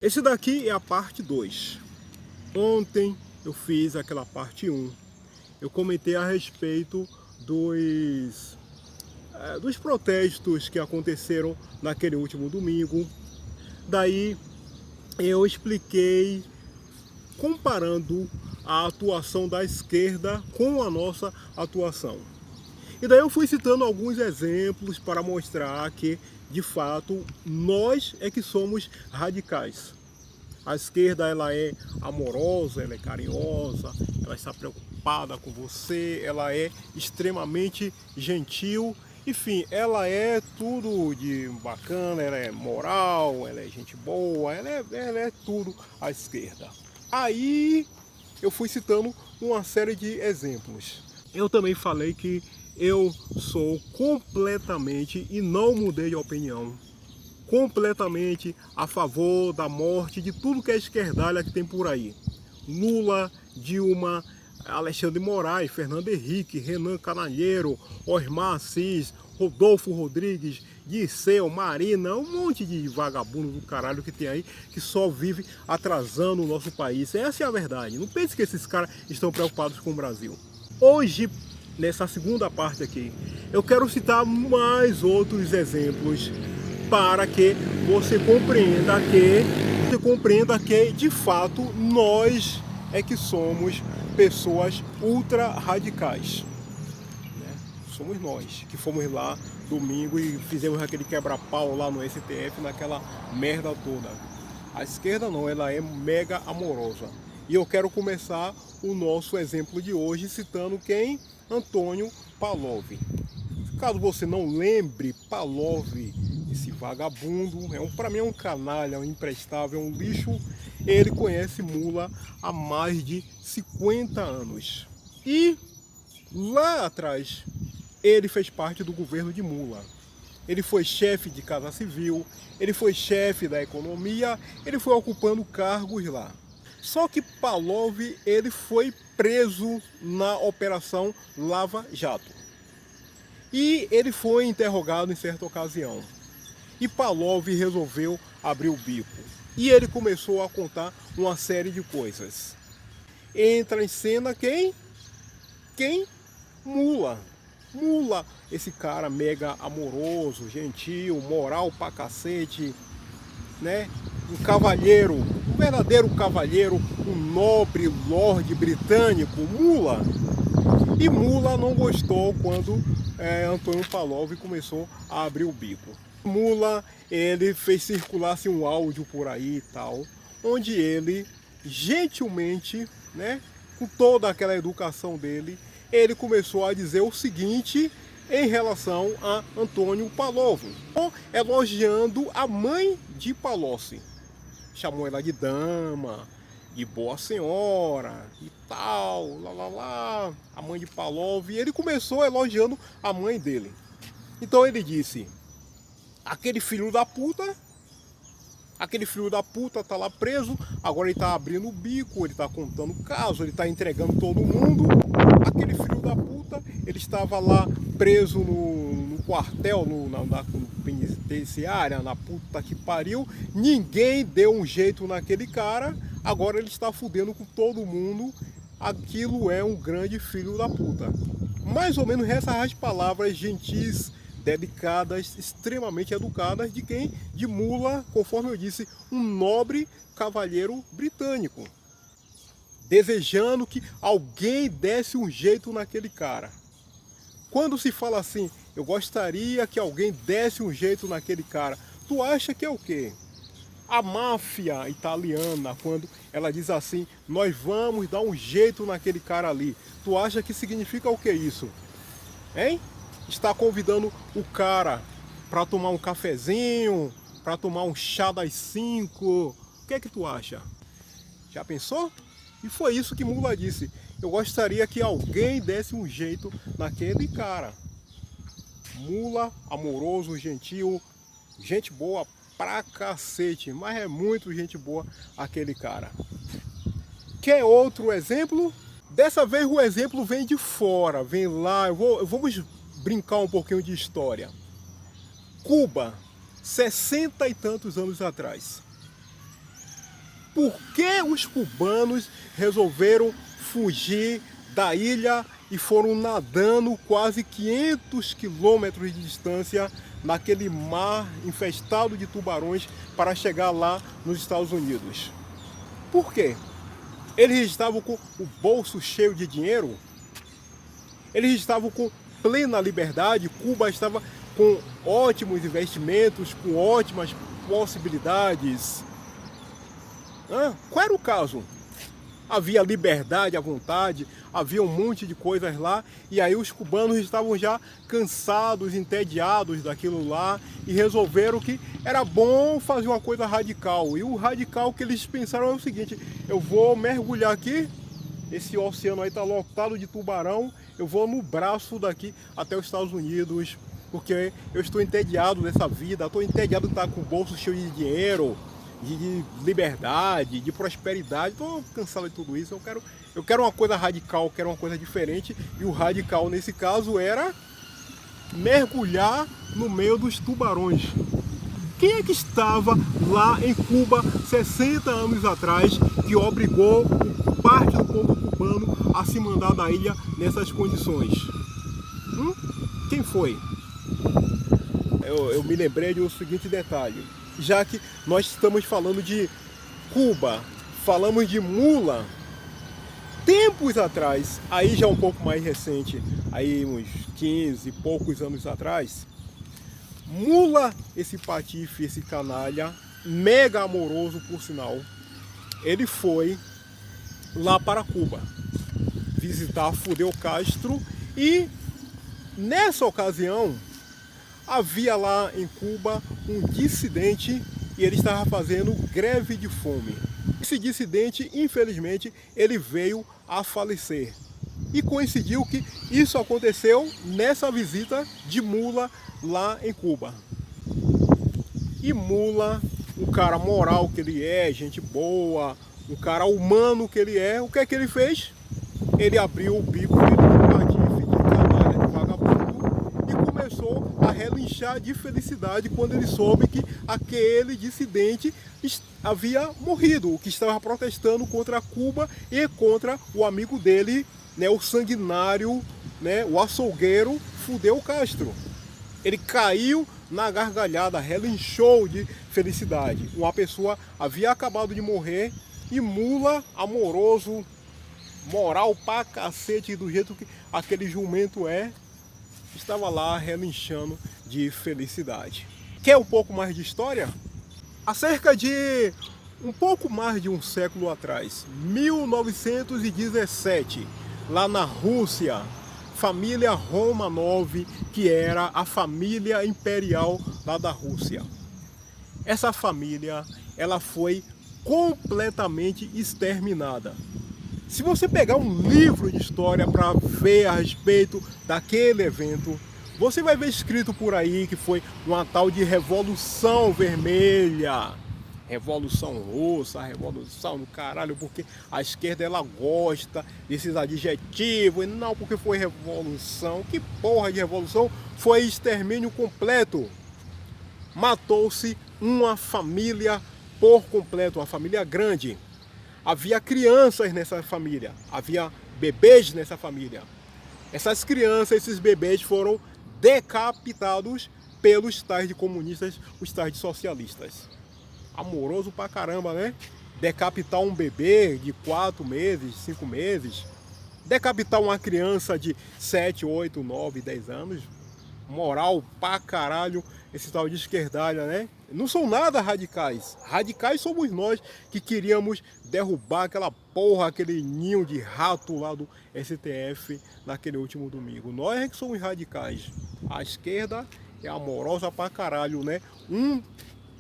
Esse daqui é a parte 2. Ontem eu fiz aquela parte 1. Eu comentei a respeito dos protestos que aconteceram naquele último domingo. Daí eu expliquei comparando a atuação da esquerda com a nossa atuação. E daí eu fui citando alguns exemplos para mostrar que, de fato, nós é que somos radicais. A esquerda, ela é amorosa, ela é carinhosa, ela está preocupada com você, ela é extremamente gentil, enfim, ela é tudo de bacana, ela é moral, ela é gente boa, ela é tudo a esquerda. Aí eu fui citando uma série de exemplos. Eu também falei que eu sou completamente, e não mudei de opinião, completamente a favor da morte de tudo que é esquerdalha que tem por aí. Lula, Dilma, Alexandre de Moraes, Fernando Henrique, Renan Canalheiro, Osmar Assis, Rodolfo Rodrigues, Dirceu, Marina, um monte de vagabundo do caralho que tem aí, que só vive atrasando o nosso país. Essa é a verdade. Não pense que esses caras estão preocupados com o Brasil. Hoje, nessa segunda parte aqui, eu quero citar mais outros exemplos para que você compreenda que de fato nós é que somos pessoas ultra radicais, né? Somos nós que fomos lá domingo e fizemos aquele quebra-pau lá no STF, naquela merda toda. A esquerda não, ela é mega amorosa. E eu quero começar o nosso exemplo de hoje citando quem? Antônio Pavlov. Caso você não lembre, Pavlov, esse vagabundo, para mim é um canalha, um imprestável, um lixo. Ele conhece mula há mais de 50 anos. E lá atrás, ele fez parte do governo de Mula. Ele foi chefe de Casa Civil, ele foi chefe da economia, ele foi ocupando cargos lá. Só que Pavlov, ele foi preso na Operação Lava Jato. E ele foi interrogado em certa ocasião. E Pavlov resolveu abrir o bico. E ele começou a contar uma série de coisas. Entra em cena quem? Quem? Mula. Mula, esse cara mega amoroso, gentil, moral pra cacete, né? Um cavalheiro, um verdadeiro cavalheiro, um nobre lorde britânico, Mula. E Mula não gostou quando Antônio Pavlov começou a abrir o bico. Mula, ele fez circular um áudio por aí e tal, onde ele, gentilmente, né, com toda aquela educação dele, ele começou a dizer o seguinte em relação a Antônio Pavlov, elogiando a mãe de Palocci. Chamou ela de dama, de boa senhora e tal, lá, a mãe de Pavlov. E ele começou elogiando a mãe dele. Então ele disse: aquele filho da puta tá lá preso, agora ele tá abrindo o bico, ele tá contando o caso, ele tá entregando todo mundo. Aquele filho da puta, ele estava lá preso no quartel, na penitenciária, na puta que pariu. Ninguém deu um jeito naquele cara, agora ele está fudendo com todo mundo. Aquilo é um grande filho da puta. Mais ou menos essas palavras gentis, delicadas, extremamente educadas de quem? De Mula, conforme eu disse, um nobre cavalheiro britânico, desejando que alguém desse um jeito naquele cara. Quando se fala assim, eu gostaria que alguém desse um jeito naquele cara, tu acha que é o quê? A máfia italiana, quando ela diz assim, nós vamos dar um jeito naquele cara ali, tu acha que significa o que isso? Hein? Está convidando o cara para tomar um cafezinho, para tomar um chá das 5. O que é que tu acha? Já pensou? E foi isso que Mula disse. Eu gostaria que alguém desse um jeito naquele cara. Mula, amoroso, gentil, gente boa pra cacete, mas é muito gente boa aquele cara. Quer outro exemplo? Dessa vez o exemplo vem de fora, vem lá, vamos brincar um pouquinho de história. Cuba, 60 e tantos anos atrás. por que os cubanos resolveram fugir da ilha e foram nadando quase 500 quilômetros de distância naquele mar infestado de tubarões para chegar lá nos Estados Unidos? Por quê? Eles estavam com o bolso cheio de dinheiro? Eles estavam com plena liberdade? Cuba estava com ótimos investimentos, com ótimas possibilidades? Qual era o caso? Havia liberdade à vontade, havia um monte de coisas lá, e aí os cubanos estavam já cansados, entediados daquilo lá, e resolveram que era bom fazer uma coisa radical. E o radical que eles pensaram é o seguinte: eu vou mergulhar aqui, esse oceano aí está lotado de tubarão, eu vou no braço daqui até os Estados Unidos, porque eu estou entediado dessa vida, estou entediado de estar com o bolso cheio de dinheiro, de liberdade, de prosperidade. Estou cansado de tudo isso. Eu quero uma coisa radical, eu quero uma coisa diferente. E o radical nesse caso era mergulhar no meio dos tubarões. Quem é que estava lá em Cuba 60 anos atrás que obrigou parte do povo cubano a se mandar da ilha nessas condições? Quem foi? Eu me lembrei de um seguinte detalhe. Já que nós estamos falando de Cuba, falamos de mula, tempos atrás, aí já um pouco mais recente, aí uns 15 e poucos anos atrás, Mula, esse patife, esse canalha, mega amoroso por sinal, ele foi lá para Cuba visitar Fidel Castro, e nessa ocasião havia lá em Cuba um dissidente e ele estava fazendo greve de fome. Esse dissidente, infelizmente, ele veio a falecer. E coincidiu que isso aconteceu nessa visita de Mula lá em Cuba. E Mula, um cara moral que ele é, gente boa, um cara humano que ele é, o que é que ele fez? Ele abriu o bico dele de patife, de canalha, de vagabundo, e começou a relinchar de felicidade quando ele soube que aquele dissidente havia morrido, o que estava protestando contra Cuba e contra o amigo dele, né, o sanguinário, né, o açougueiro Fidel Castro. Ele caiu na gargalhada, relinchou de felicidade. Uma pessoa havia acabado de morrer e Mula, amoroso, moral pra cacete, do jeito que aquele jumento é, estava lá relinchando de felicidade. Quer um pouco mais de história? Há cerca de um pouco mais de um século atrás, 1917, lá na Rússia, família Romanov, que era a família imperial lá da Rússia. Essa família, ela foi completamente exterminada. Se você pegar um livro de história para ver a respeito daquele evento, você vai ver escrito por aí que foi uma tal de Revolução Vermelha, Revolução Russa, Revolução do caralho, porque a esquerda ela gosta desses adjetivos, e não porque foi revolução. Que porra de revolução? Foi extermínio completo. Matou-se uma família por completo, uma família grande. Havia crianças nessa família, havia bebês nessa família. Essas crianças, esses bebês foram decapitados pelos tais de comunistas, os tais de socialistas. Amoroso pra caramba, né? Decapitar um bebê de 4 meses, 5 meses. Decapitar uma criança de 7, 8, 9, 10 anos. Moral pra caralho, esse tal de esquerdalha, né? Não são nada radicais. Radicais somos nós que queríamos derrubar aquela porra, aquele ninho de rato lá do STF naquele último domingo. Nós é que somos radicais. A esquerda é amorosa pra caralho, né?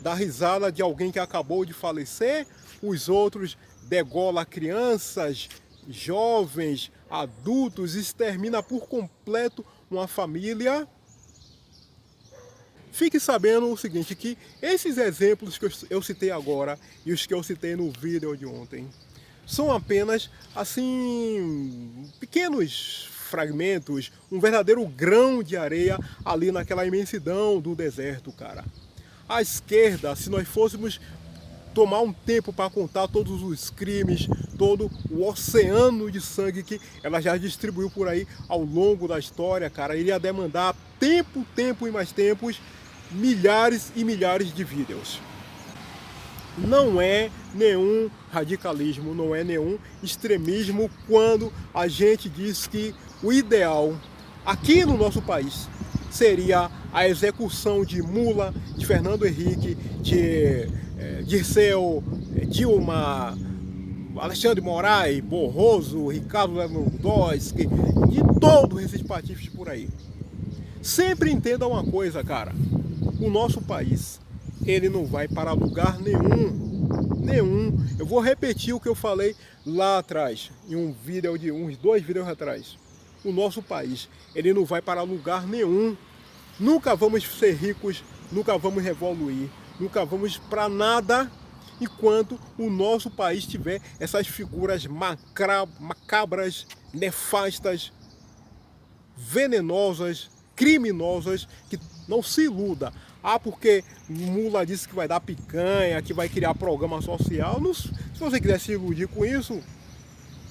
Dá risada de alguém que acabou de falecer, os outros degola crianças, jovens, adultos, extermina por completo uma família. Fique sabendo o seguinte, que esses exemplos que eu citei agora e os que eu citei no vídeo de ontem são apenas, assim, pequenos fragmentos, um verdadeiro grão de areia ali naquela imensidão do deserto, cara. A esquerda, se nós fôssemos tomar um tempo para contar todos os crimes, todo o oceano de sangue que ela já distribuiu por aí ao longo da história, cara, iria demandar tempo e mais tempos, milhares e milhares de vídeos. Não é nenhum radicalismo, não é nenhum extremismo quando a gente diz que o ideal aqui no nosso país seria a execução de Lula, de Fernando Henrique, de Dirceu, Dilma, Alexandre de Moraes, Barroso, Ricardo Lewandowski, de todos esses patifes por aí. Sempre entenda uma coisa, cara, o nosso país, ele não vai para lugar nenhum. Eu vou repetir o que eu falei lá atrás, em um vídeo de uns 2 vídeos atrás. O nosso país, ele não vai para lugar nenhum. Nunca vamos ser ricos, nunca vamos evoluir, nunca vamos para nada enquanto o nosso país tiver essas figuras macabras, nefastas, venenosas, criminosas, que não se iluda. Ah, porque Lula disse que vai dar picanha, que vai criar programa social. Não, se você quiser se iludir com isso,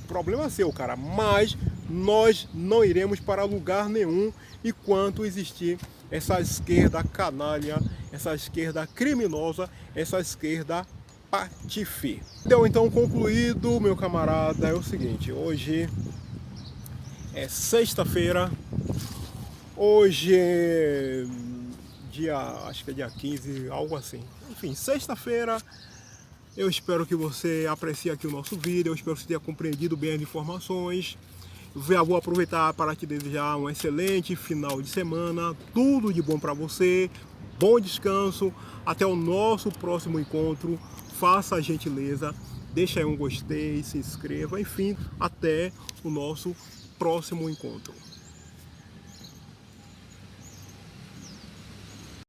problema seu, cara. Mas nós não iremos para lugar nenhum enquanto existir essa esquerda canalha, essa esquerda criminosa, essa esquerda patife. Então, concluído, meu camarada, é o seguinte: hoje é sexta-feira, hoje é acho que é dia 15, algo assim. Enfim, sexta-feira. Eu espero que você aprecie aqui o nosso vídeo, eu espero que você tenha compreendido bem as informações. Eu vou aproveitar para te desejar um excelente final de semana, tudo de bom para você, bom descanso, até o nosso próximo encontro. Faça a gentileza, deixa aí um gostei, se inscreva, enfim, até o nosso próximo encontro.